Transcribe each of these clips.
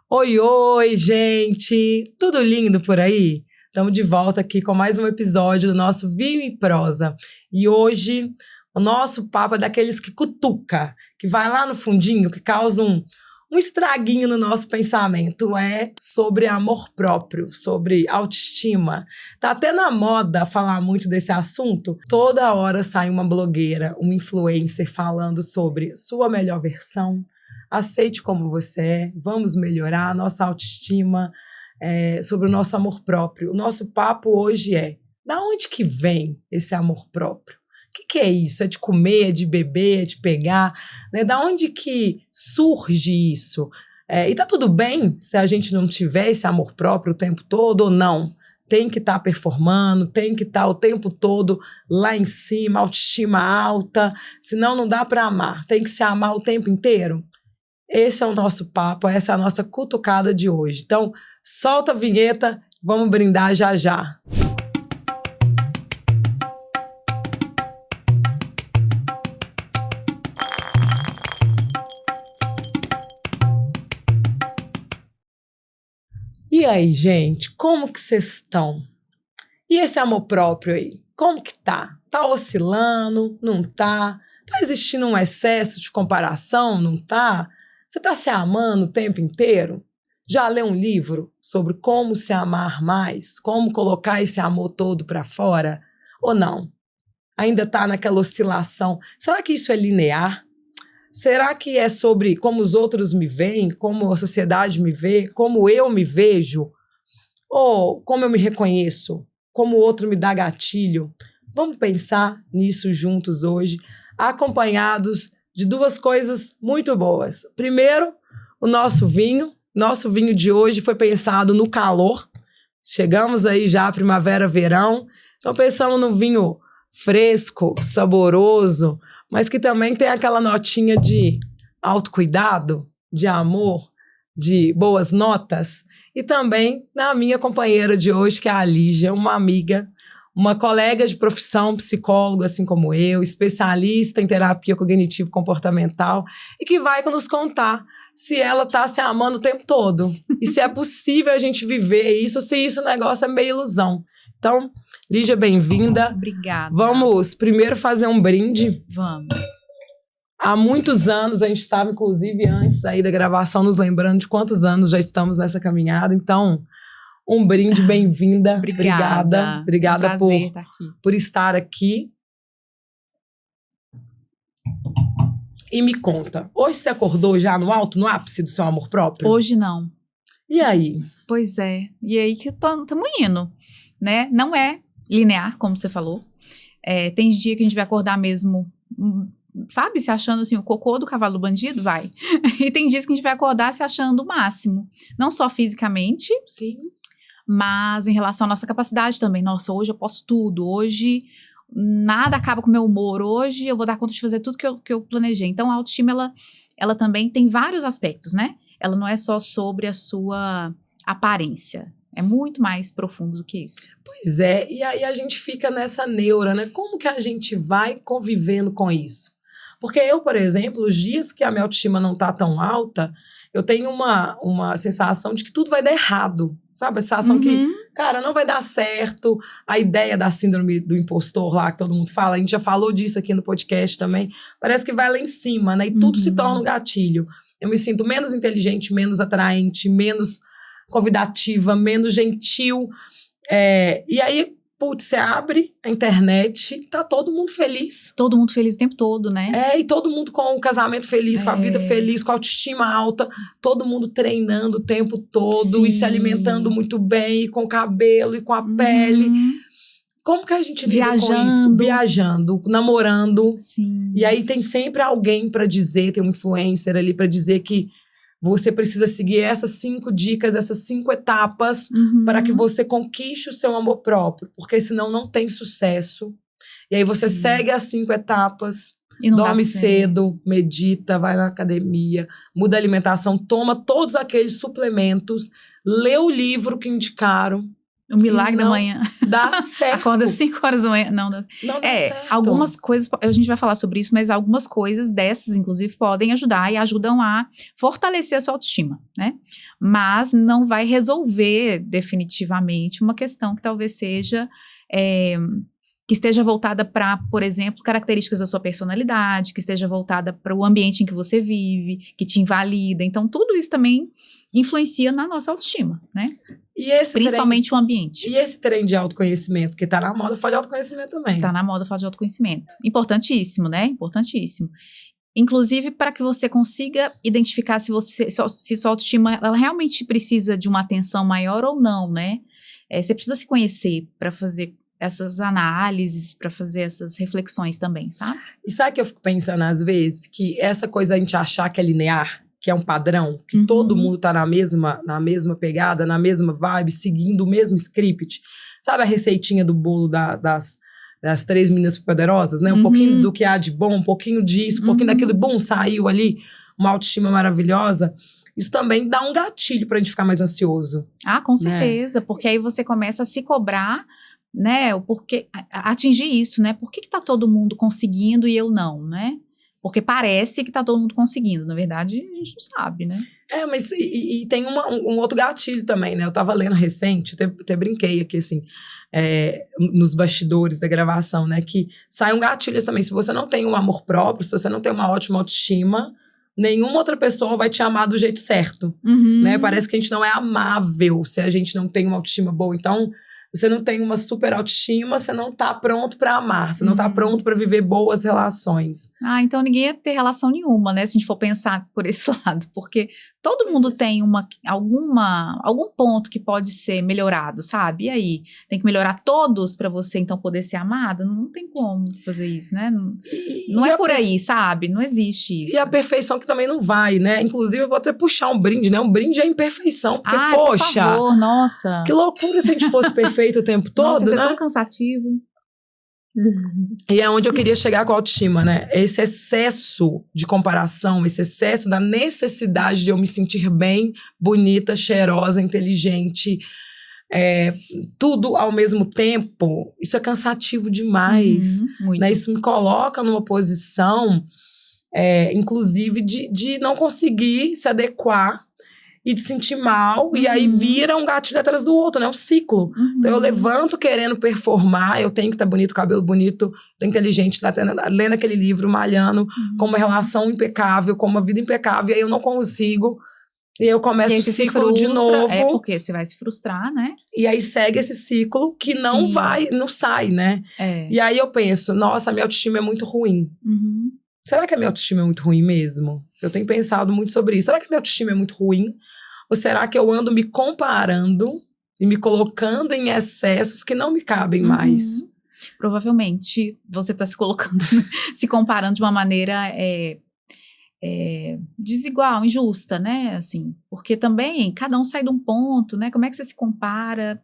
Oi, oi, gente! Tudo lindo por aí? Estamos de volta aqui com mais um episódio do nosso Vinho e Prosa. E hoje o nosso papo é daqueles que cutuca, que vai lá no fundinho, que causa um estraguinho no nosso pensamento. É sobre amor próprio, sobre autoestima. Tá até na moda falar muito desse assunto. Toda hora sai uma blogueira, uma influencer falando sobre sua melhor versão. Aceite como você é, vamos melhorar a nossa autoestima, sobre o nosso amor próprio. O nosso papo hoje é: da onde que vem esse amor próprio? O que é isso? É de comer, é de beber, é de pegar? Né? Da onde que surge isso? E tá tudo bem se a gente não tiver esse amor próprio o tempo todo ou não? Tem que estar performando, tem que estar o tempo todo lá em cima, autoestima alta, senão não dá para amar. Tem que se amar o tempo inteiro? Esse é o nosso papo, essa é a nossa cutucada de hoje. Então, solta a vinheta, vamos brindar já já. E aí, gente, como que vocês estão? E esse amor próprio aí, como que tá? Tá oscilando? Não tá? Tá existindo um excesso de comparação? Não tá? Você está se amando o tempo inteiro? Já leu um livro sobre como se amar mais? Como colocar esse amor todo para fora? Ou não? Ainda está naquela oscilação. Será que isso é linear? Será que é sobre como os outros me veem? Como a sociedade me vê? Como eu me vejo? Ou como eu me reconheço? Como o outro me dá gatilho? Vamos pensar nisso juntos hoje, acompanhados de duas coisas muito boas. Primeiro, o nosso vinho. Nosso vinho de hoje foi pensado no calor. Chegamos aí já primavera, verão. Então pensamos num vinho fresco, saboroso, mas que também tem aquela notinha de autocuidado, de amor, de boas notas. E também na minha companheira de hoje, que é a Lígia, uma amiga, uma colega de profissão, psicóloga, assim como eu, especialista em terapia cognitivo-comportamental, e que vai nos contar se ela está se amando o tempo todo. E se é possível a gente viver isso, ou se isso negócio é meio ilusão. Então, Lígia, bem-vinda. Obrigada. Vamos primeiro fazer um brinde. Vamos. Há muitos anos, a gente estava, inclusive, antes aí da gravação, nos lembrando de quantos anos já estamos nessa caminhada. Então, um brinde, bem-vinda. Obrigada. Obrigada um prazer estar aqui. por estar aqui. E me conta, hoje você acordou já no alto, no ápice do seu amor próprio? Hoje não. E aí? Pois é. E aí que estamos indo, né? Não é linear, como você falou. Tem dia que a gente vai acordar mesmo, sabe? Se achando assim, o cocô do cavalo do bandido, vai. E tem dias que a gente vai acordar se achando o máximo. Não só fisicamente. Sim. Mas em relação à nossa capacidade também. Nossa, hoje eu posso tudo. Hoje nada acaba com o meu humor. Hoje eu vou dar conta de fazer tudo que eu planejei. Então a autoestima, ela também tem vários aspectos, né? Ela não é só sobre a sua aparência. É muito mais profundo do que isso. Pois é, e aí a gente fica nessa neura, né? Como que a gente vai convivendo com isso? Porque eu, por exemplo, os dias que a minha autoestima não tá tão alta, eu tenho uma sensação de que tudo vai dar errado, sabe? A sensação que, cara, não vai dar certo. A ideia da síndrome do impostor lá, que todo mundo fala, a gente já falou disso aqui no podcast também, parece que vai lá em cima, né? E tudo se torna um gatilho. Eu me sinto menos inteligente, menos atraente, menos convidativa, menos gentil. E aí, putz, você abre a internet, tá todo mundo feliz. Todo mundo feliz o tempo todo, né? E todo mundo com o casamento feliz, com a vida feliz, com a autoestima alta, todo mundo treinando o tempo todo. Sim. E se alimentando muito bem, e com o cabelo, e com a pele. Como que a gente lida com isso? Viajando, namorando. Sim. E aí tem sempre alguém pra dizer, tem um influencer ali pra dizer que você precisa seguir essas 5 dicas, essas 5 etapas para que você conquiste o seu amor próprio. Porque senão não tem sucesso. E aí você segue as 5 etapas, dorme cedo, medita, vai na academia, muda a alimentação, toma todos aqueles suplementos, lê o livro que indicaram. O milagre E da não manhã. dá certo. Acorda 5 horas da manhã. Não, Não dá certo. algumas coisas, a gente vai falar sobre isso, mas algumas coisas dessas, inclusive, podem ajudar e ajudam a fortalecer a sua autoestima, né? Mas não vai resolver definitivamente uma questão que talvez seja... que esteja voltada para, por exemplo, características da sua personalidade, que esteja voltada para o ambiente em que você vive, que te invalida. Então, tudo isso também influencia na nossa autoestima, né? Principalmente o ambiente. E esse trem de autoconhecimento, que tá na moda, fala de autoconhecimento também. Tá na moda falar de autoconhecimento. Importantíssimo, né? Importantíssimo. Inclusive, para que você consiga identificar se sua autoestima ela realmente precisa de uma atenção maior ou não, né? Você precisa se conhecer para fazer essas análises, para fazer essas reflexões também, sabe? E sabe que eu fico pensando às vezes? Que essa coisa da gente achar que é linear, que é um padrão, que todo mundo tá na mesma pegada, na mesma vibe, seguindo o mesmo script. Sabe a receitinha do bolo das 3 meninas poderosas, né? Um pouquinho do que há de bom, um pouquinho disso, um pouquinho daquilo bom, saiu ali, uma autoestima maravilhosa. Isso também dá um gatilho pra gente ficar mais ansioso. Ah, com certeza, porque aí você começa a se cobrar, né, o porquê, atingir isso, né, por que tá todo mundo conseguindo e eu não, né, porque parece que tá todo mundo conseguindo, na verdade a gente não sabe, né. Mas e tem um outro gatilho também, né, eu tava lendo recente, até brinquei aqui assim, nos bastidores da gravação, né, que sai um gatilho também, se você não tem um amor próprio, se você não tem uma ótima autoestima, nenhuma outra pessoa vai te amar do jeito certo, né, parece que a gente não é amável se a gente não tem uma autoestima boa, então... Você não tem uma super autoestima, você não tá pronto pra amar, você não tá pronto pra viver boas relações. Ah, então ninguém ia ter relação nenhuma, né, se a gente for pensar por esse lado, porque todo mundo tem algum ponto que pode ser melhorado, sabe? E aí, tem que melhorar todos pra você então poder ser amado? Não tem como fazer isso, né? Não é por aí, sabe? Não existe isso. E a perfeição que também não vai, né? Inclusive, eu vou até puxar um brinde, né? Um brinde é imperfeição, porque, poxa... por favor, nossa! Que loucura se a gente fosse perfeito o tempo todo, nossa, né? Isso é tão cansativo. E é onde eu queria chegar com a autoestima, né? Esse excesso de comparação, esse excesso da necessidade de eu me sentir bem, bonita, cheirosa, inteligente, tudo ao mesmo tempo, isso é cansativo demais. Muito. Né? Isso me coloca numa posição, inclusive, de não conseguir se adequar e de sentir mal, e aí vira um gatilho atrás do outro, né? Um ciclo. Então eu levanto querendo performar, eu tenho que estar bonito, cabelo bonito, inteligente, lendo aquele livro, malhando, com uma relação impecável, com uma vida impecável, e aí eu não consigo, e aí eu começo o ciclo de novo. Porque você vai se frustrar, né? E aí segue esse ciclo que não sai, né? E aí eu penso, nossa, a minha autoestima é muito ruim. Será que a minha autoestima é muito ruim mesmo? Eu tenho pensado muito sobre isso. Será que a minha autoestima é muito ruim? Ou será que eu ando me comparando e me colocando em excessos que não me cabem mais? Provavelmente você está se colocando, se comparando de uma maneira desigual, injusta, né? Assim, porque também cada um sai de um ponto, né? Como é que você se compara?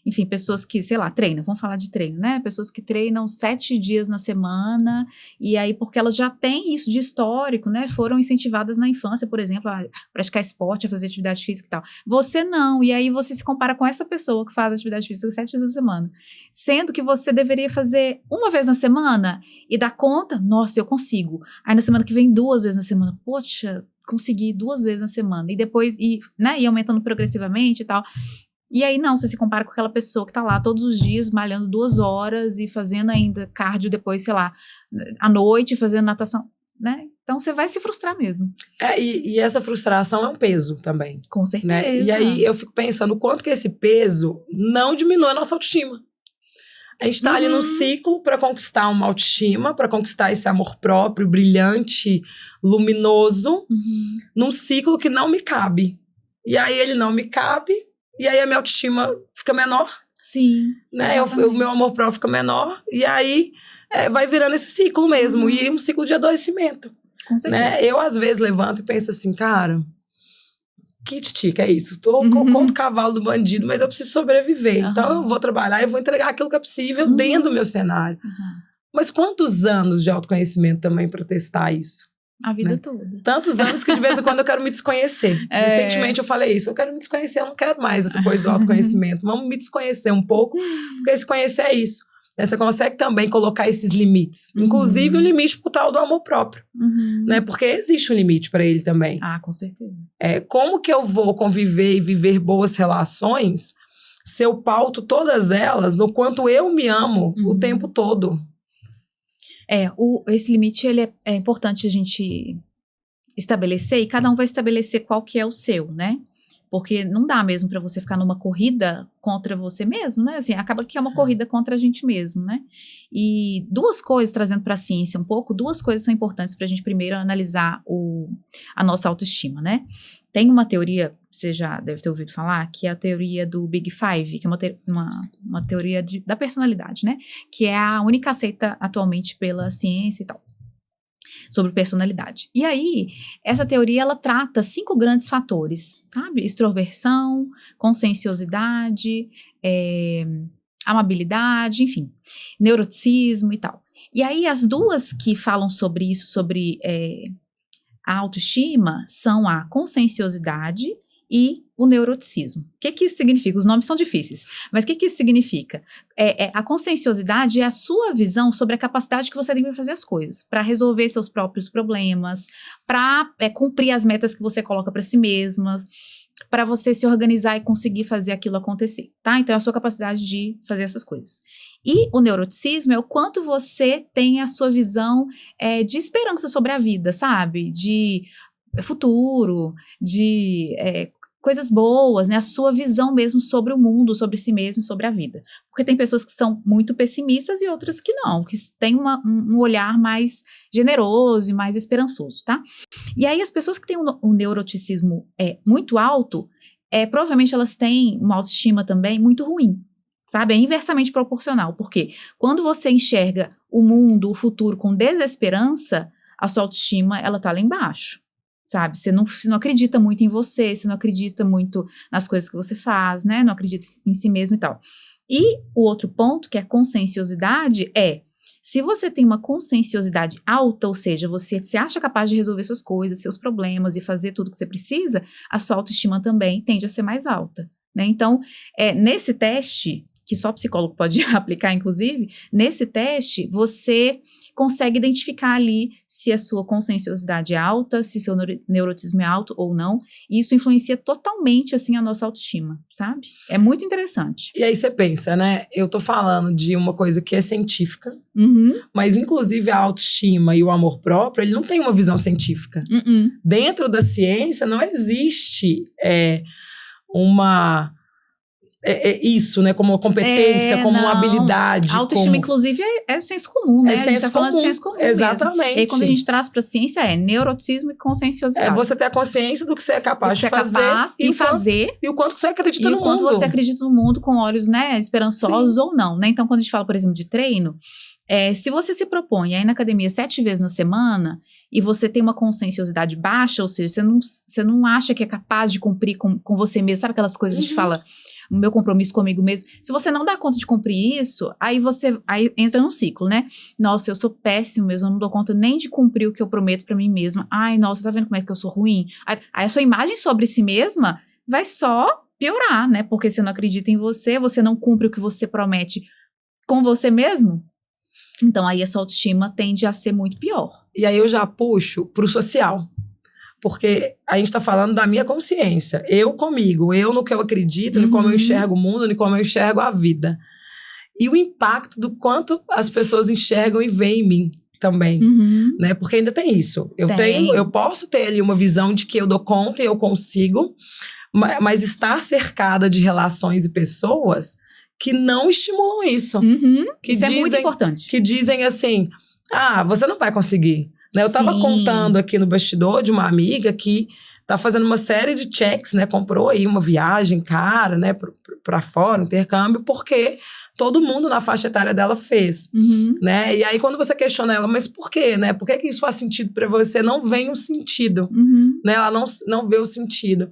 Enfim, pessoas que, sei lá, treinam, vamos falar de treino, né? Pessoas que treinam 7 dias na semana, e aí porque elas já têm isso de histórico, né? Foram incentivadas na infância, por exemplo, a praticar esporte, a fazer atividade física e tal. Você não, e aí você se compara com essa pessoa que faz atividade física 7 dias na semana. Sendo que você deveria fazer uma vez na semana e dar conta, nossa, eu consigo. Aí na semana que vem 2 vezes na semana, poxa, consegui 2 vezes na semana. E depois, né, e aumentando progressivamente e tal. E aí não, você se compara com aquela pessoa que tá lá todos os dias malhando 2 horas e fazendo ainda cardio depois, sei lá, à noite, fazendo natação, né? Então você vai se frustrar mesmo. E essa frustração é um peso também. Com certeza. Né? E aí eu fico pensando o quanto que esse peso não diminui a nossa autoestima. A gente tá ali num ciclo para conquistar uma autoestima, para conquistar esse amor próprio, brilhante, luminoso, num ciclo que não me cabe. E aí ele não me cabe, e aí a minha autoestima fica menor. Sim. Né? O meu amor próprio fica menor. E aí vai virando esse ciclo mesmo. E um ciclo de adoecimento. Com certeza. Né? Eu, às vezes, levanto e penso assim, cara, que titica é isso? Tô como o cavalo do bandido, mas eu preciso sobreviver. Então eu vou trabalhar e vou entregar aquilo que é possível dentro do meu cenário. Mas quantos anos de autoconhecimento também para testar isso? A vida né? toda. Tantos anos que de vez em quando eu quero me desconhecer. Recentemente eu falei isso, eu quero me desconhecer, eu não quero mais essa coisa do autoconhecimento. Vamos me desconhecer um pouco, porque se conhecer é isso. Né? Você consegue também colocar esses limites. Inclusive o limite pro tal do amor próprio. Né? Porque existe um limite para ele também. Ah, com certeza. Como que eu vou conviver e viver boas relações se eu pauto todas elas no quanto eu me amo o tempo todo? Esse limite ele é importante a gente estabelecer, e cada um vai estabelecer qual que é o seu, né? Porque não dá mesmo para você ficar numa corrida contra você mesmo, né? Assim, acaba que é uma corrida contra a gente mesmo, né? E duas coisas, trazendo para a ciência um pouco, duas coisas são importantes para a gente primeiro analisar a nossa autoestima, né? Tem uma teoria, você já deve ter ouvido falar, que é a teoria do Big Five, que é uma teoria da personalidade, né? Que é a única aceita atualmente pela ciência e tal, sobre personalidade. E aí, essa teoria, ela trata 5 grandes fatores, sabe? Extroversão, conscienciosidade, amabilidade, enfim, neuroticismo e tal. E aí, as duas que falam sobre isso, sobre a autoestima, são a conscienciosidade e o neuroticismo. O que isso significa? Os nomes são difíceis, mas o que isso significa? A conscienciosidade é a sua visão sobre a capacidade que você tem para fazer as coisas, para resolver seus próprios problemas, para cumprir as metas que você coloca para si mesma, para você se organizar e conseguir fazer aquilo acontecer, tá? Então, é a sua capacidade de fazer essas coisas. E o neuroticismo é o quanto você tem a sua visão de esperança sobre a vida, sabe? De futuro, de coisas boas, né? A sua visão mesmo sobre o mundo, sobre si mesmo, sobre a vida. Porque tem pessoas que são muito pessimistas e outras que não, que têm um olhar mais generoso e mais esperançoso, tá? E aí as pessoas que têm um neuroticismo muito alto, provavelmente elas têm uma autoestima também muito ruim, sabe? É inversamente proporcional, porque quando você enxerga o mundo, o futuro com desesperança, a sua autoestima, ela tá lá embaixo. Sabe, você não acredita muito em você, você não acredita muito nas coisas que você faz, né, não acredita em si mesmo e tal. E o outro ponto, que é a conscienciosidade, se você tem uma conscienciosidade alta, ou seja, você se acha capaz de resolver suas coisas, seus problemas e fazer tudo que você precisa, a sua autoestima também tende a ser mais alta, né, então, nesse teste, que só psicólogo pode aplicar, inclusive, nesse teste, você consegue identificar ali se a sua conscienciosidade é alta, se seu neuroticismo é alto ou não, e isso influencia totalmente, assim, a nossa autoestima, sabe? É muito interessante. E aí você pensa, né? Eu tô falando de uma coisa que é científica, mas inclusive a autoestima e o amor próprio, ele não tem uma visão científica. Dentro da ciência não existe isso, né? Como uma competência, como uma habilidade. A autoestima, inclusive, é senso comum, né? A gente tá falando de senso comum. Exatamente. Mesmo. E aí, quando a gente traz pra ciência, neuroticismo e conscienciosidade. Você ter a consciência do que você é capaz de fazer. E o quanto você acredita no mundo. E o quanto você acredita no mundo com olhos, né, esperançosos ou não, né? Então, quando a gente fala, por exemplo, de treino, se você se propõe a ir na academia 7 vezes na semana e você tem uma conscienciosidade baixa, ou seja, você não acha que é capaz de cumprir com você mesmo, sabe aquelas coisas que a gente fala, o meu compromisso comigo mesmo, se você não dá conta de cumprir isso, aí entra num ciclo, né? Nossa, eu sou péssimo mesmo, eu não dou conta nem de cumprir o que eu prometo pra mim mesma. Ai, nossa, tá vendo como é que eu sou ruim? Aí a sua imagem sobre si mesma vai só piorar, né? Porque você não acredita em você não cumpre o que você promete com você mesmo. Então, aí a sua autoestima tende a ser muito pior. E aí eu já puxo pro social. Porque a gente tá falando da minha consciência. Eu comigo, eu no que eu acredito, no como eu enxergo o mundo, no como eu enxergo a vida. E o impacto do quanto as pessoas enxergam e veem em mim também. Né? Porque ainda tem isso. Eu posso ter ali uma visão de que eu dou conta e eu consigo, mas estar cercada de relações e pessoas que não estimulam isso. Isso é muito importante. Que dizem assim, você não vai conseguir. Né? Eu tava contando aqui no bastidor de uma amiga que tá fazendo uma série de checks, né? Comprou aí uma viagem cara, né? Pra fora, um intercâmbio, porque todo mundo na faixa etária dela fez. Né? E aí quando você questiona ela, mas por quê? Né? Por que isso faz sentido pra você? Não vem o sentido. Né? Ela não vê o sentido.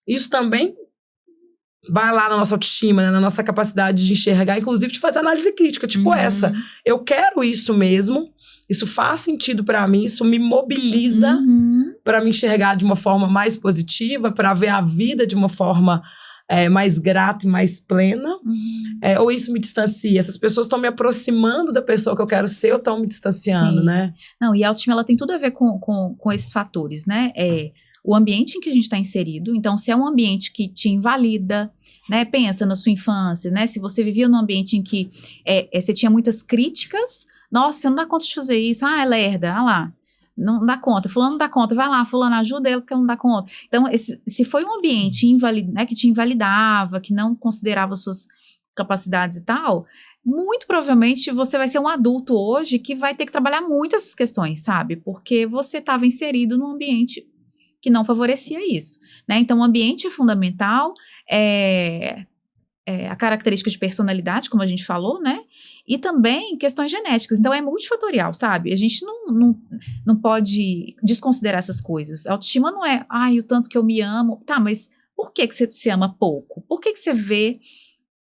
Isso também vai lá na nossa autoestima, né? Na nossa capacidade de enxergar, inclusive de fazer análise crítica, tipo essa. Eu quero isso mesmo, isso faz sentido para mim, isso me mobiliza para me enxergar de uma forma mais positiva, para ver a vida de uma forma mais grata e mais plena, ou isso me distancia? Essas pessoas estão me aproximando da pessoa que eu quero ser ou estão me distanciando, Sim. né? Não, e a autoestima, ela tem tudo a ver com esses fatores, né? O ambiente em que a gente está inserido. Então, se é um ambiente que te invalida, né? Pensa na sua infância, né? Se você vivia num ambiente em que você tinha muitas críticas, nossa, você não dá conta de fazer isso, é lerda, lá. Não dá conta, fulano não dá conta, vai lá, fulano ajuda ele porque não dá conta. Então, se foi um ambiente né, que te invalidava, que não considerava suas capacidades e tal, muito provavelmente você vai ser um adulto hoje que vai ter que trabalhar muito essas questões, sabe? Porque você estava inserido num ambiente que não favorecia isso, né? Então, o ambiente é fundamental, a característica de personalidade, como a gente falou, né? E também questões genéticas. Então, é multifatorial, sabe? A gente não pode desconsiderar essas coisas. A autoestima não é, o tanto que eu me amo. Tá, mas por que você se ama pouco? Por que você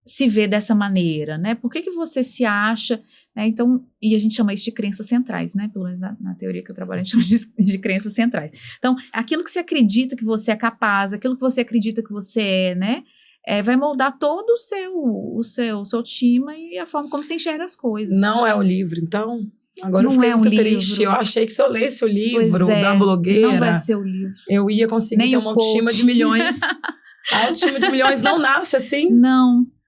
se vê dessa maneira, né? Por que você se acha... Né? Então, e a gente chama isso de crenças centrais, né? Pelo menos na teoria que eu trabalho, a gente chama de crenças centrais. Então, aquilo que você acredita que você é capaz, aquilo que você acredita que você é, né? Vai moldar todo o seu autoestima e a forma como você enxerga as coisas. Não é o livro, então? Agora não eu fiquei muito triste. Livro. Eu achei que se eu lesse o livro da blogueira... Não vai ser o livro. Eu ia conseguir Nem ter uma autoestima de milhões. A autoestima de milhões não nasce assim.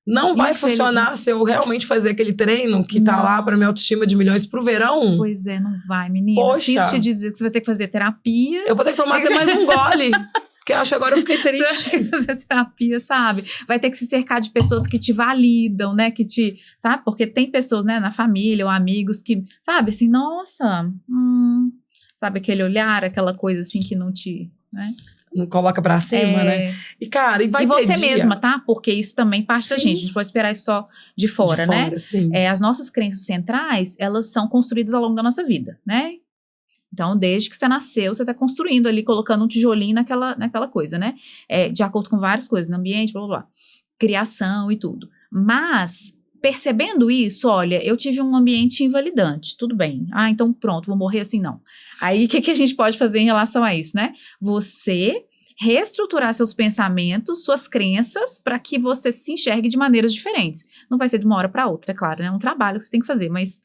Não vai funcionar se eu realmente fazer aquele treino que tá lá pra minha autoestima de milhões pro verão. Pois não vai, menina. Poxa. Sinto te dizer que você vai ter que fazer terapia. Eu vou ter que tomar até mais um gole. Porque eu acho que agora eu fiquei triste. Você vai ter que fazer terapia, sabe? Vai ter que se cercar de pessoas que te validam, né? Que te... Sabe? Porque tem pessoas, né? Na família ou amigos que... Sabe? Assim, nossa... sabe? Aquele olhar, aquela coisa assim que não te... né? Não coloca pra cima, né? E, cara, vai ter você mesma, tá? Porque isso também parte da gente. A gente pode esperar isso só de fora, né? Sim. As nossas crenças centrais, elas são construídas ao longo da nossa vida, né? Então, desde que você nasceu, você tá construindo ali, colocando um tijolinho naquela coisa, né? De acordo com várias coisas, no ambiente, blá, blá, blá. Criação e tudo. Mas... percebendo isso, olha, eu tive um ambiente invalidante, tudo bem. Então pronto, vou morrer assim, não. Aí, o que a gente pode fazer em relação a isso, né? Você reestruturar seus pensamentos, suas crenças, para que você se enxergue de maneiras diferentes. Não vai ser de uma hora para outra, é claro, né? É um trabalho que você tem que fazer, mas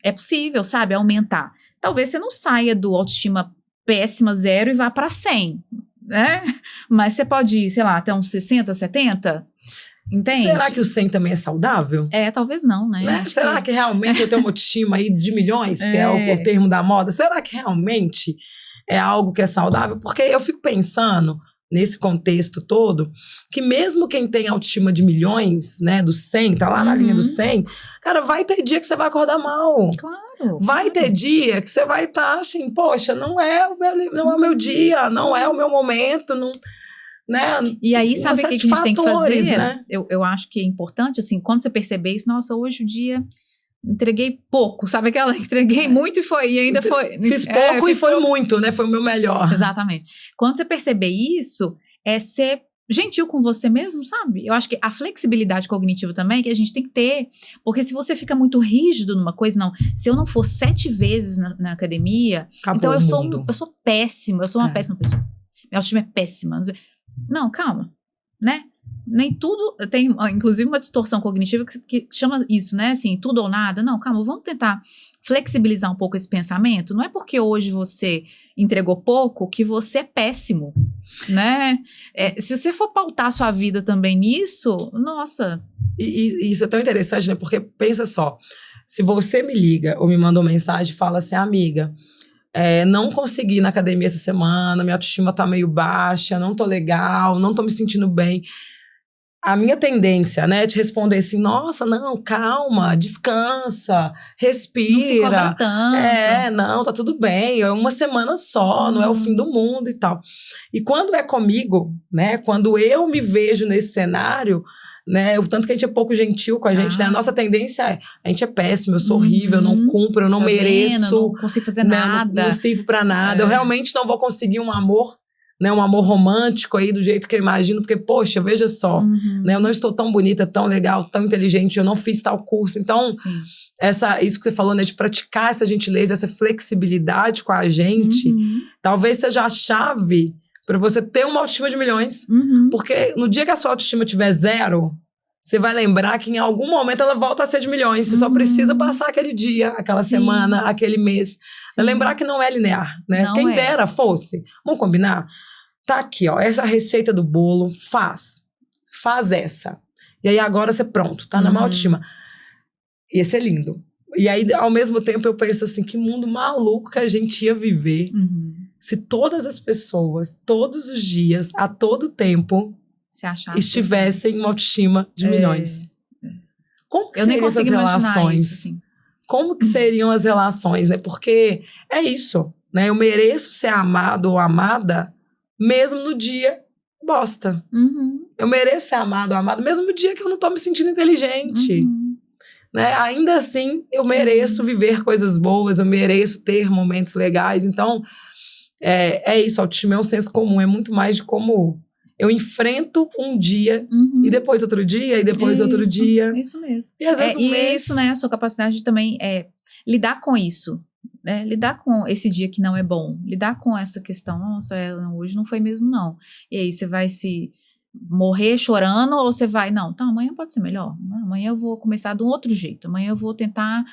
é possível, sabe? Aumentar. Talvez você não saia do autoestima péssima 0 e vá para 100, né? Mas você pode ir, sei lá, até uns 60, 70... Entende? Será que o 100 também é saudável? Talvez não, né? Será que realmente eu tenho uma autoestima aí de milhões, que é o termo da moda? Será que realmente é algo que é saudável? Porque eu fico pensando, nesse contexto todo, que mesmo quem tem autoestima de milhões, né, do 100, tá lá na linha do 100, cara, vai ter dia que você vai acordar mal. Claro. Vai ter dia que você vai estar assim, poxa, não é o meu dia, não é o meu momento, não... Né? E aí, sabe o que a gente tem que fazer? Né? Eu acho que é importante, assim, quando você perceber isso, nossa, hoje o dia entreguei pouco, sabe aquela? Entreguei muito e ainda foi... Fiz pouco e foi muito, né? Foi o meu melhor. Exatamente. Quando você perceber isso, é ser gentil com você mesmo, sabe? Eu acho que a flexibilidade cognitiva também que a gente tem que ter, porque se você fica muito rígido numa coisa, não, se eu não for 7 vezes na academia, acabou, então eu sou péssima, eu sou uma péssima pessoa. Minha autoestima é péssima. Não, calma, né? Nem tudo tem, inclusive, uma distorção cognitiva que chama isso, né? Assim, tudo ou nada. Não, calma, vamos tentar flexibilizar um pouco esse pensamento. Não é porque hoje você entregou pouco que você é péssimo, né? Se você for pautar a sua vida também nisso, nossa... E isso é tão interessante, né? Porque pensa só, se você me liga ou me manda uma mensagem e fala assim, amiga... não consegui ir na academia essa semana, minha autoestima tá meio baixa, não tô legal, não tô me sentindo bem. A minha tendência, né, é te responder assim, nossa, não, calma, descansa, respira. Não se cobra tanto. Não, tá tudo bem, é uma semana só, não é o fim do mundo e tal. E quando é comigo, né, quando eu me vejo nesse cenário... Né? O tanto que a gente é pouco gentil com a gente, né? A nossa tendência é, a gente é péssimo, eu sou horrível, eu não cumpro, eu não mereço. Não consigo fazer nada. Não sirvo pra nada, eu realmente não vou conseguir um amor, né, um amor romântico aí do jeito que eu imagino, porque, poxa, veja só, né, eu não estou tão bonita, tão legal, tão inteligente, eu não fiz tal curso. Então, isso que você falou, né, de praticar essa gentileza, essa flexibilidade com a gente, talvez seja a chave para você ter uma autoestima de milhões. Porque no dia que a sua autoestima tiver 0, você vai lembrar que em algum momento ela volta a ser de milhões. Você só precisa passar aquele dia, aquela semana, aquele mês. Lembrar que não é linear, né? Não Quem é. dera fosse. Vamos combinar? Tá aqui, ó, essa receita do bolo, faz essa. E aí agora você pronto, tá na má autoestima. Ia ser lindo. E aí, ao mesmo tempo, eu penso assim, que mundo maluco que a gente ia viver se todas as pessoas, todos os dias, a todo tempo, estivessem em uma autoestima de milhões. Como que eu nem seriam essas consigo imaginar relações? isso, assim. Como que seriam as relações, né? Porque é isso, né? Eu mereço ser amado ou amada mesmo no dia bosta. Eu mereço ser amado ou amada mesmo no dia que eu não tô me sentindo inteligente. Né? Ainda assim, eu mereço viver coisas boas, eu mereço ter momentos legais. Então, é isso, a autoestima é um senso comum, é muito mais de como eu enfrento um dia, e depois outro dia, e depois outro dia. Isso mesmo. E às vezes um mês... isso, né, a sua capacidade de também lidar com isso, né? Lidar com esse dia que não é bom, lidar com essa questão, nossa, hoje não foi mesmo não. E aí você vai se morrer chorando, ou você vai, não, tá, amanhã pode ser melhor, amanhã eu vou começar de um outro jeito, amanhã eu vou tentar,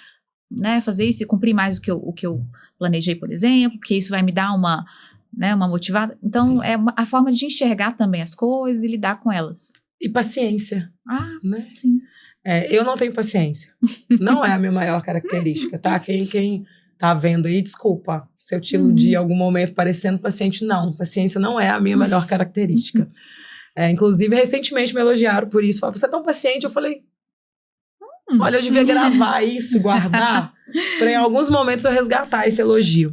né, fazer isso e cumprir mais o que eu planejei, por exemplo, porque isso vai me dar uma motivada. Então, é a forma de enxergar também as coisas e lidar com elas. E paciência. Né? Sim. Eu não tenho paciência. Não é a minha maior característica, tá? Quem tá vendo aí, desculpa se eu te iludi em algum momento parecendo paciente. Não, paciência não é a minha melhor característica. Inclusive, recentemente me elogiaram por isso. Falaram, você é tão paciente? Eu falei, olha, eu devia gravar isso, guardar, para em alguns momentos eu resgatar esse elogio.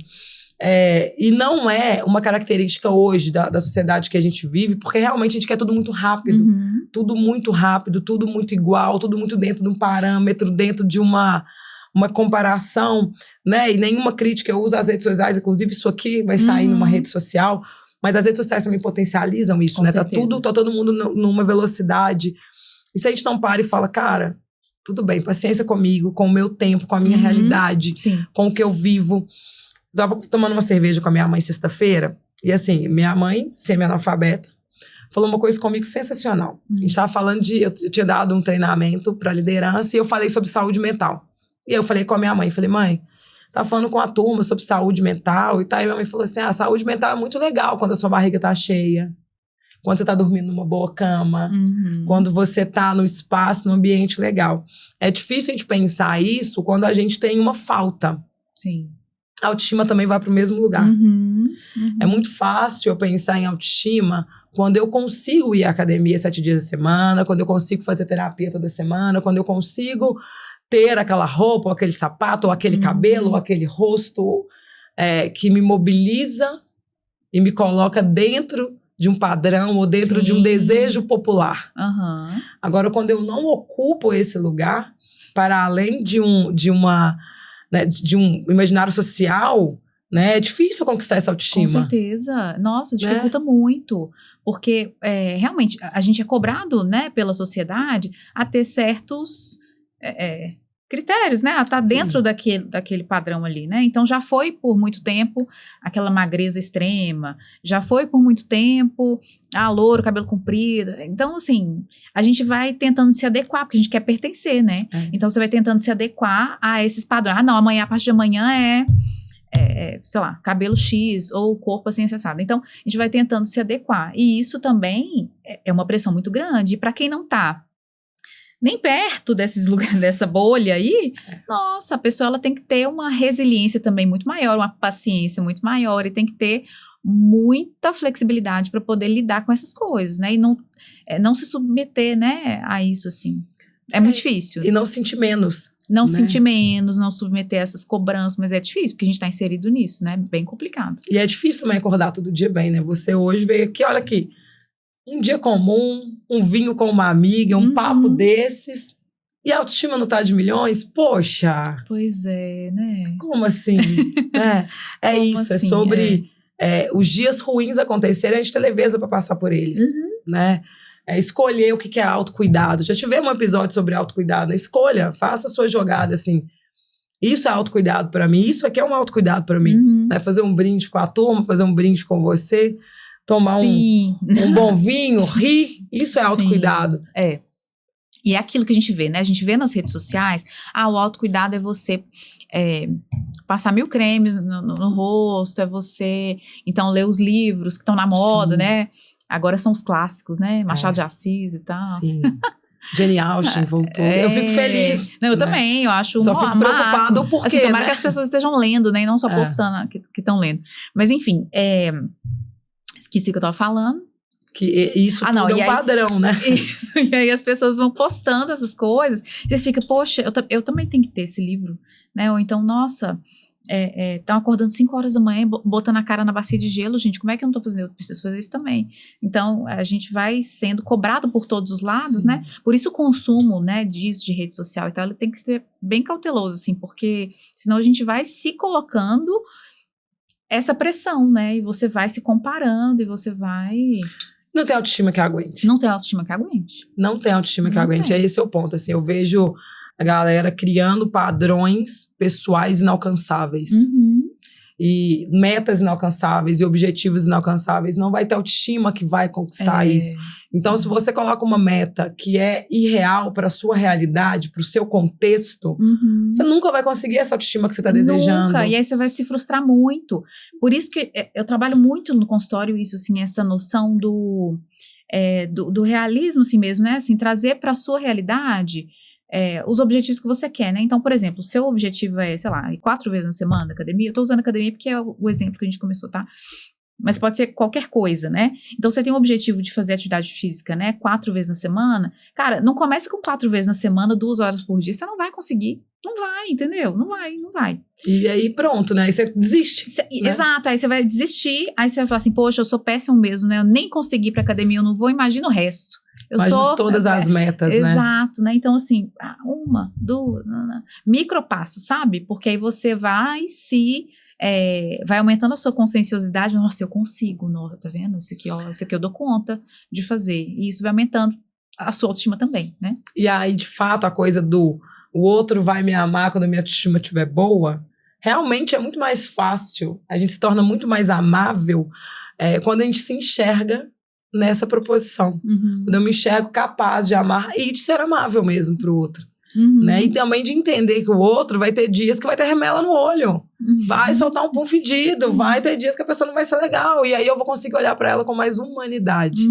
E não é uma característica hoje da sociedade que a gente vive, porque realmente a gente quer tudo muito rápido. Tudo muito rápido, tudo muito igual, tudo muito dentro de um parâmetro, dentro de uma comparação, né? E nenhuma crítica, eu uso as redes sociais, inclusive isso aqui vai sair numa rede social, mas as redes sociais também potencializam isso, né? Tá todo mundo numa velocidade. E se a gente não para e fala, cara, tudo bem, paciência comigo, com o meu tempo, com a minha realidade, com o que eu vivo. Eu tava tomando uma cerveja com a minha mãe sexta-feira, e assim, minha mãe, semi-analfabeta, falou uma coisa comigo sensacional. A gente tava falando eu tinha dado um treinamento para liderança, e eu falei sobre saúde mental. E eu falei com a minha mãe, falei, mãe, tava falando com a turma sobre saúde mental e tal, e minha mãe falou assim, a saúde mental é muito legal quando a sua barriga tá cheia, quando você tá dormindo numa boa cama, quando você tá no espaço, num ambiente legal. É difícil a gente pensar isso quando a gente tem uma falta. Sim. A autoestima também vai para o mesmo lugar. É muito fácil eu pensar em autoestima quando eu consigo ir à academia 7 dias da semana, quando eu consigo fazer terapia toda semana, quando eu consigo ter aquela roupa, ou aquele sapato, ou aquele cabelo, ou aquele rosto que me mobiliza e me coloca dentro de um padrão ou dentro de um desejo popular. Agora, quando eu não ocupo esse lugar, para além de um imaginário social, né? É difícil conquistar essa autoestima. Com certeza. Nossa, dificulta muito. Porque, realmente, a gente é cobrado, né, pela sociedade a ter certos critérios, né? A estar dentro daquele padrão ali, né? Então, já foi por muito tempo aquela magreza extrema. Já foi por muito tempo louro, cabelo comprido. Então, assim, a gente vai tentando se adequar, porque a gente quer pertencer, né? Então, você vai tentando se adequar a esses padrões. Não, amanhã, a partir de amanhã sei lá, cabelo X ou corpo assim acessado. Então, a gente vai tentando se adequar. E isso também é uma pressão muito grande. E para quem não tá nem perto desses lugares, dessa bolha aí, nossa, a pessoa ela tem que ter uma resiliência também muito maior, uma paciência muito maior, e tem que ter muita flexibilidade para poder lidar com essas coisas, né? E não se submeter, né, a isso, assim. É muito difícil. E não sentir menos. Não sentir menos, não submeter a essas cobranças, mas é difícil, porque a gente tá inserido nisso, né? Bem complicado. E é difícil também acordar todo dia bem, né? Você hoje veio aqui, olha aqui, um dia comum, um vinho com uma amiga, um papo desses, e a autoestima não tá de milhões? Poxa! Pois é, né? Como assim? É Como isso, assim? é sobre os dias ruins acontecerem, a gente ter leveza para passar por eles, né? Escolher o que é autocuidado. Já tivemos um episódio sobre autocuidado, né? Escolha, faça a sua jogada, assim. Isso é autocuidado para mim, isso aqui é um autocuidado para mim. Né? Fazer um brinde com a turma, fazer um brinde com você, tomar um bom vinho, rir, isso é autocuidado. E é aquilo que a gente vê, né? A gente vê nas redes sociais, o autocuidado é você passar 1000 cremes no rosto, é você, então, ler os livros que estão na moda, né? Agora são os clássicos, né? Machado de Assis e tal. Sim. Jane Austen voltou. Eu fico feliz. Não, eu também, eu acho Só fico preocupado porque, assim, tomara né? que as pessoas estejam lendo, né? E não só postando que estão lendo. Mas, enfim, esqueci o que eu tava falando. Que isso tudo é um padrão, né? Isso, e aí as pessoas vão postando essas coisas. E você fica, poxa, eu também tenho que ter esse livro, né? Ou então, nossa, estão acordando 5 horas da manhã e botando a cara na bacia de gelo, gente, como é que eu não tô fazendo? Eu preciso fazer isso também. Então, a gente vai sendo cobrado por todos os lados, né? Por isso o consumo, né, disso, de rede social e tal, ele tem que ser bem cauteloso, assim, porque senão a gente vai se colocando essa pressão, né? E você vai se comparando e você vai... Não tem autoestima que aguente. Não tem autoestima que aguente. Não tem autoestima que aguente. Esse é o ponto, assim, eu vejo a galera criando padrões pessoais inalcançáveis. E metas inalcançáveis e objetivos inalcançáveis. Não vai ter autoestima que vai conquistar isso. Então, se você coloca uma meta que é irreal para a sua realidade, para o seu contexto, você nunca vai conseguir essa autoestima que você está desejando. Nunca, e aí você vai se frustrar muito. Por isso que eu trabalho muito no consultório isso, assim, essa noção do realismo, assim mesmo, né? Assim, trazer para a sua realidade... os objetivos que você quer, né? Então, por exemplo, o seu objetivo é, sei lá, ir 4 vezes na semana na academia. Eu tô usando academia porque é o exemplo que a gente começou, tá? Mas pode ser qualquer coisa, né? Então, você tem o objetivo de fazer atividade física, né? 4 vezes na semana. Cara, não comece com 4 vezes na semana, 2 horas por dia. Você não vai conseguir. Não vai, entendeu? Não vai. E aí, pronto, né? Aí você desiste. Né? Exato, aí você vai desistir. Aí você vai falar assim, poxa, eu sou péssimo mesmo, né? Eu nem consegui ir pra academia, eu não vou, imagina o resto. Todas as metas, né? Exato, né? Então, assim, 1, 2, micropassos, sabe? Porque aí você vai vai aumentando a sua conscienciosidade. Nossa, eu consigo, tá vendo? Isso aqui eu dou conta de fazer. E isso vai aumentando a sua autoestima também, né? E aí, de fato, a coisa do o outro vai me amar quando a minha autoestima estiver boa, realmente é muito mais fácil. A gente se torna muito mais amável quando a gente se enxerga nessa proposição. Quando eu me enxergo capaz de amar e de ser amável mesmo pro outro. Né? E também de entender que o outro vai ter dias que vai ter remela no olho. Vai soltar um pum fedido. Vai ter dias que a pessoa não vai ser legal. E aí eu vou conseguir olhar para ela com mais humanidade.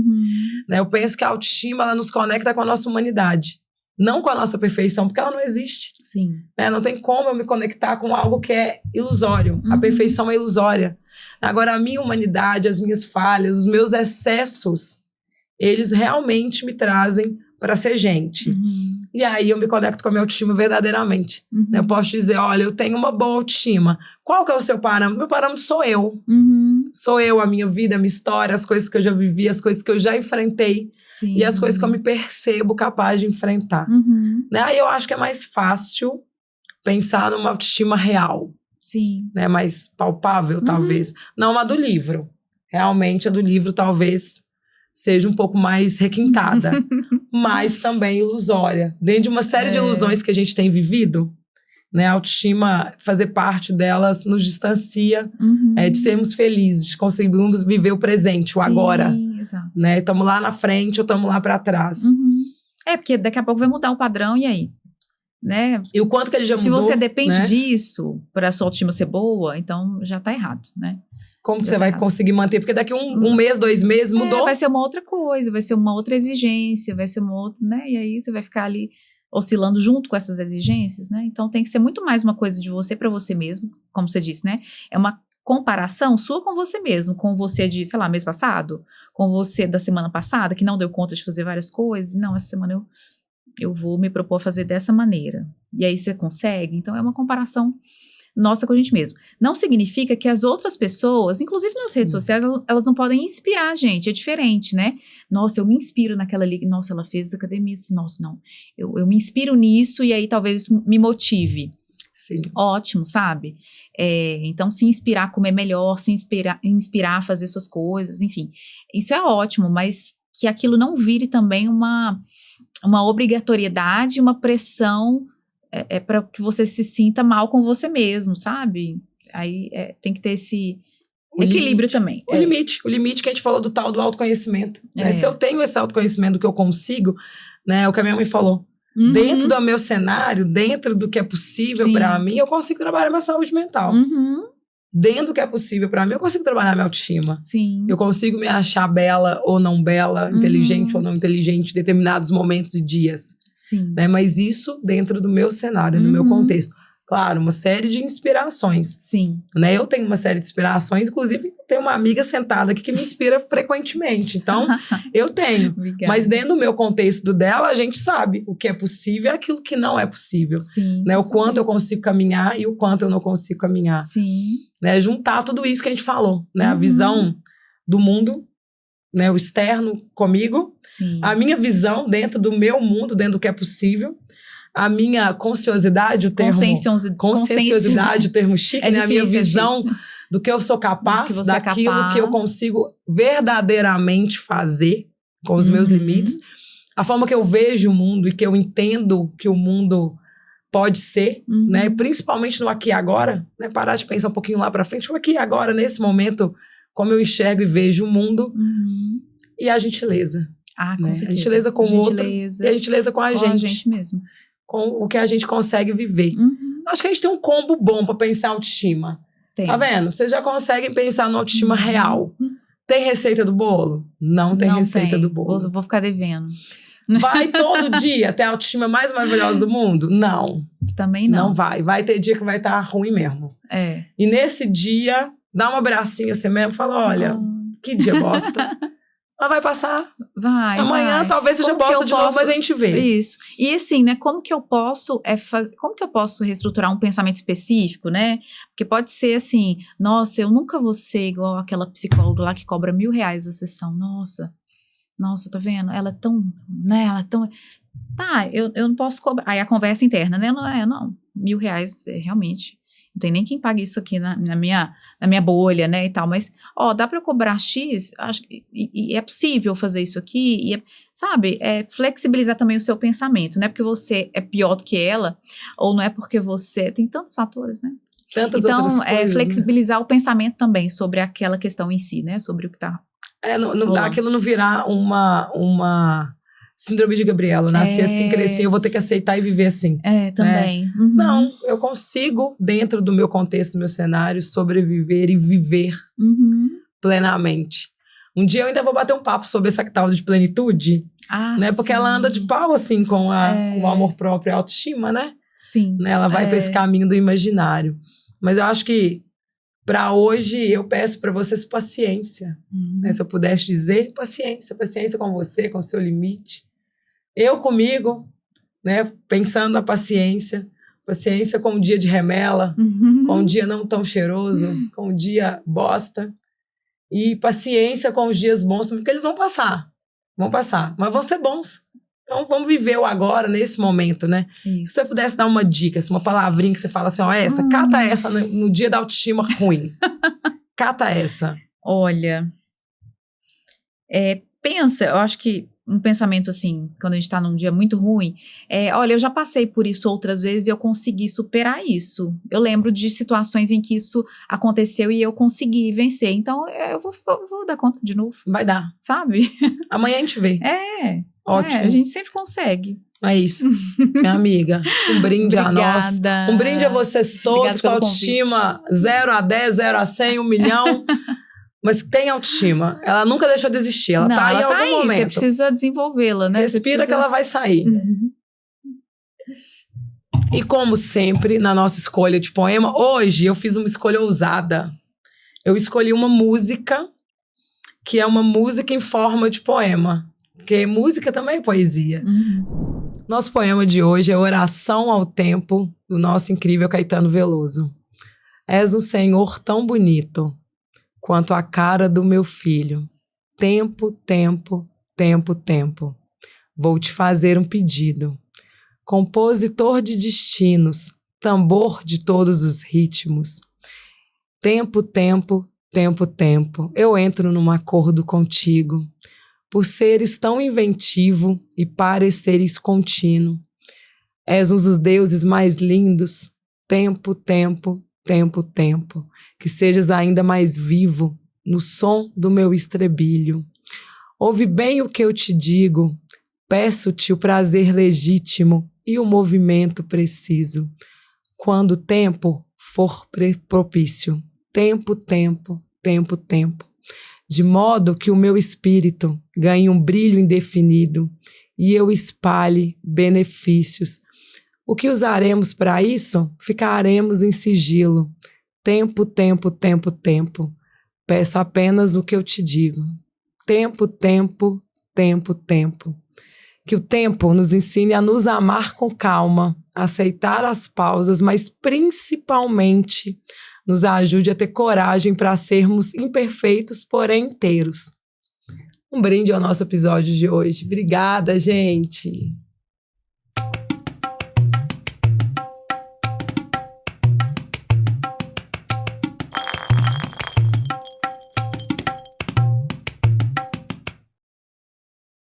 Né? Eu penso que a autoestima ela nos conecta com a nossa humanidade. Não com a nossa perfeição, porque ela não existe. Sim. Né? Não tem como eu me conectar com algo que é ilusório. A perfeição é ilusória. Agora, a minha humanidade, as minhas falhas, os meus excessos, eles realmente me trazem para ser gente. E aí eu me conecto com a minha autoestima verdadeiramente. Eu posso dizer, olha, eu tenho uma boa autoestima. Qual que é o seu parâmetro? Meu parâmetro sou eu. Sou eu, a minha vida, a minha história, as coisas que eu já vivi, as coisas que eu já enfrentei. Sim. E as coisas que eu me percebo capaz de enfrentar. Né? Aí eu acho que é mais fácil pensar numa autoestima real. Sim. Né? Mais palpável, talvez. Não a do livro. Realmente, a do livro talvez seja um pouco mais requintada. Mas também ilusória. Dentro de uma série de ilusões que a gente tem vivido, né? A autoestima, fazer parte delas, nos distancia de sermos felizes, de conseguirmos viver o presente, o agora. Exato. Né? Estamos lá na frente ou estamos lá para trás. Porque daqui a pouco vai mudar o padrão, e aí? Né? E o quanto que ele já mudou. Se você depende né? disso para a sua autoestima ser boa, então já tá errado, né? Como que você vai conseguir manter? Porque daqui um mês, 2 meses, mudou. Vai ser uma outra coisa, vai ser uma outra exigência, vai ser uma outra, né? E aí você vai ficar ali oscilando junto com essas exigências, né? Então tem que ser muito mais uma coisa de você para você mesmo, como você disse, né? É uma comparação sua com você mesmo, com você de, sei lá, mês passado, com você da semana passada, que não deu conta de fazer várias coisas. Não, essa semana eu vou me propor a fazer dessa maneira. E aí você consegue. Então é uma comparação nossa com a gente mesmo. Não significa que as outras pessoas, inclusive nas redes sociais, elas não podem inspirar a gente. É diferente, né? Nossa, eu me inspiro naquela ali. Nossa, ela fez academia. Nossa, não. Eu me inspiro nisso e aí talvez isso me motive. Sim. ótimo, sabe? Então, se inspirar a comer melhor, se inspirar a fazer suas coisas, enfim. Isso é ótimo, mas que aquilo não vire também uma obrigatoriedade, uma pressão para que você se sinta mal com você mesmo, sabe? Aí tem que ter esse equilíbrio também. O limite que a gente falou do tal do autoconhecimento. Né? Se eu tenho esse autoconhecimento do que eu consigo, né, o que a minha mãe falou, dentro do meu cenário, dentro do que é possível para mim, eu consigo trabalhar minha saúde mental. Dentro do que é possível para mim, eu consigo trabalhar minha autoestima. Sim. Eu consigo me achar bela ou não bela, inteligente ou não inteligente em determinados momentos e dias. Sim. Né? Mas isso dentro do meu cenário, do meu contexto. Claro, uma série de inspirações. Sim. Né? Eu tenho uma série de inspirações, inclusive tenho uma amiga sentada aqui que me inspira frequentemente. Então, eu tenho. Obrigada. Mas dentro do meu contexto dela, a gente sabe o que é possível e aquilo que não é possível. Sim. Né? O quanto eu consigo caminhar e o quanto eu não consigo caminhar. Sim. Né? Juntar tudo isso que a gente falou. Né? A visão do mundo, né? O externo comigo. Sim. A minha visão dentro do meu mundo, dentro do que é possível. A minha consciosidade, o termo... Conscienciosidade, o termo chique, né? A minha visão do que eu sou capaz, daquilo que eu consigo verdadeiramente fazer com os meus limites. A forma que eu vejo o mundo e que eu entendo que o mundo pode ser, né? Principalmente no aqui e agora, né? Parar de pensar um pouquinho lá pra frente. O aqui e agora, nesse momento, como eu enxergo e vejo o mundo. E a gentileza. Ah, com né? certeza. A gentileza com o outro e a gentileza com a gente. Com a gente mesmo. Com o que a gente consegue viver. Acho que a gente tem um combo bom pra pensar autoestima. Temos. Tá vendo? Vocês já conseguem pensar no autoestima real. Tem receita do bolo? Não tem receita do bolo. Vou ficar devendo. Vai todo dia ter a autoestima mais maravilhosa do mundo? Não. Também não. Não vai. Vai ter dia que vai estar ruim mesmo. E nesse dia, dá um abracinho assim mesmo e fala, olha, que dia bosta. Ela vai passar. Amanhã talvez seja bosta de novo, mas a gente vê. Isso. E assim, né, como que eu posso reestruturar um pensamento específico, né? Porque pode ser assim, nossa, eu nunca vou ser igual aquela psicóloga lá que cobra R$1.000 a sessão. Nossa, tá vendo? Ela é tão, né, Tá, eu não posso cobrar. Aí a conversa interna, né? Não, R$1.000 realmente... Não tem nem quem pague isso aqui na minha bolha, né, e tal. Mas, dá para eu cobrar X? Acho que, e é possível fazer isso aqui? Sabe? Flexibilizar também o seu pensamento. Não é porque você é pior do que ela, ou não é porque você... Tem tantos fatores, né? Tantas outras coisas. Então, flexibilizar o pensamento também sobre aquela questão em si, né? Sobre o que tá... Aquilo não virar uma síndrome de Gabriela. Nasci assim, cresci, eu vou ter que aceitar e viver assim. Também. Né? Não, eu consigo, dentro do meu contexto, do meu cenário, sobreviver e viver plenamente. Um dia eu ainda vou bater um papo sobre essa tal de plenitude, né? Porque ela anda de pau, assim, com o amor próprio e a autoestima, né? Sim. Né? Ela vai para esse caminho do imaginário. Mas eu acho que, para hoje, eu peço para vocês paciência. Né? Se eu pudesse dizer, paciência com você, com o seu limite. Eu comigo, né? Pensando na paciência com um dia de remela, com um dia não tão cheiroso, com um dia bosta. E paciência com os dias bons, porque eles vão passar, mas vão ser bons. Então, vamos viver o agora, nesse momento, né? Isso. Se você pudesse dar uma dica, uma palavrinha que você fala assim, cata essa no dia da autoestima ruim. Cata essa. Olha, pensa, eu acho que um pensamento assim, quando a gente tá num dia muito ruim, olha, eu já passei por isso outras vezes e eu consegui superar isso. Eu lembro de situações em que isso aconteceu e eu consegui vencer. Então, eu vou dar conta de novo. Vai dar. Sabe? Amanhã a gente vê. Ótimo. A gente sempre consegue. É isso. Minha amiga, um brinde a nós. Um brinde a vocês todos com autoestima 0 a 10, 0 a 100, 1 milhão. Mas tem autoestima. Ela nunca deixou de existir. Ela tá aí em algum momento. Você precisa desenvolvê-la, né? Respira que ela vai sair. E como sempre, na nossa escolha de poema, hoje eu fiz uma escolha ousada. Eu escolhi uma música que é uma música em forma de poema. Porque música também é poesia. Nosso poema de hoje é Oração ao Tempo, do nosso incrível Caetano Veloso. És um Senhor tão bonito quanto a cara do meu filho. Tempo, tempo, tempo, tempo. Vou te fazer um pedido. Compositor de destinos, tambor de todos os ritmos. Tempo, tempo, tempo, tempo, eu entro num acordo contigo, por seres tão inventivo e pareceres contínuo. És um dos deuses mais lindos, tempo, tempo, tempo, tempo, que sejas ainda mais vivo no som do meu estrebilho. Ouve bem o que eu te digo, peço-te o prazer legítimo e o movimento preciso, quando o tempo for propício. Tempo, tempo, tempo, tempo, de modo que o meu espírito ganhe um brilho indefinido e eu espalhe benefícios. O que usaremos para isso? Ficaremos em sigilo. Tempo, tempo, tempo, tempo. Peço apenas o que eu te digo. Tempo, tempo, tempo, tempo. Que o tempo nos ensine a nos amar com calma, a aceitar as pausas, mas principalmente nos ajude a ter coragem para sermos imperfeitos, porém inteiros. Um brinde ao nosso episódio de hoje. Obrigada, gente!